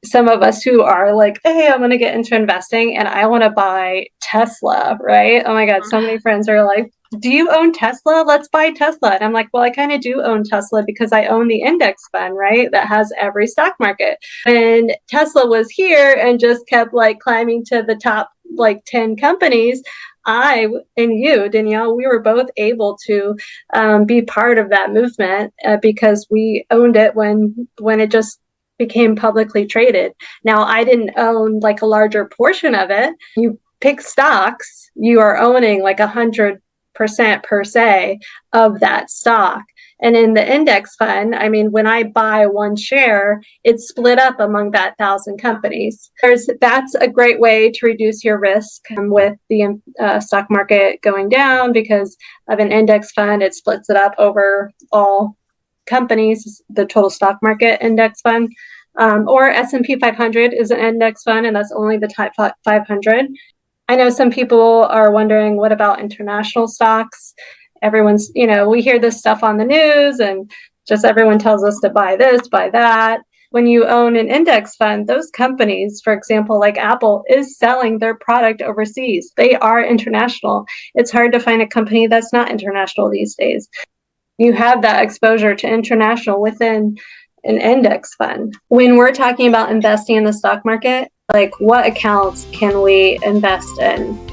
some of us who are like, hey, I'm going to get into investing and I want to buy Tesla, right? Oh my God, so many friends are like, do you own Tesla? Let's buy Tesla. And I'm like, well, I kind of do own Tesla because I own the index fund, right? That has every stock market. And Tesla was here and just kept like climbing to the top like 10 companies. I and you, Danielle, we were both able to be part of that movement because we owned it when it just became publicly traded. Now, I didn't own like a larger portion of it. You pick stocks, you are owning like 100% per se of that stock. And in the index fund, I mean, when I buy one share, it's split up among that 1,000 companies. That's a great way to reduce your risk with the stock market going down because of an index fund. It splits it up over all companies, the total stock market index fund. Or S&P 500 is an index fund, and that's only the top 500. I know some people are wondering, what about international stocks? Everyone's, we hear this stuff on the news and just everyone tells us to buy this, buy that. When you own an index fund, those companies, for example, like Apple, is selling their product overseas. They are international. It's hard to find a company that's not international these days. You have that exposure to international within an index fund. When we're talking about investing in the stock market, like what accounts can we invest in?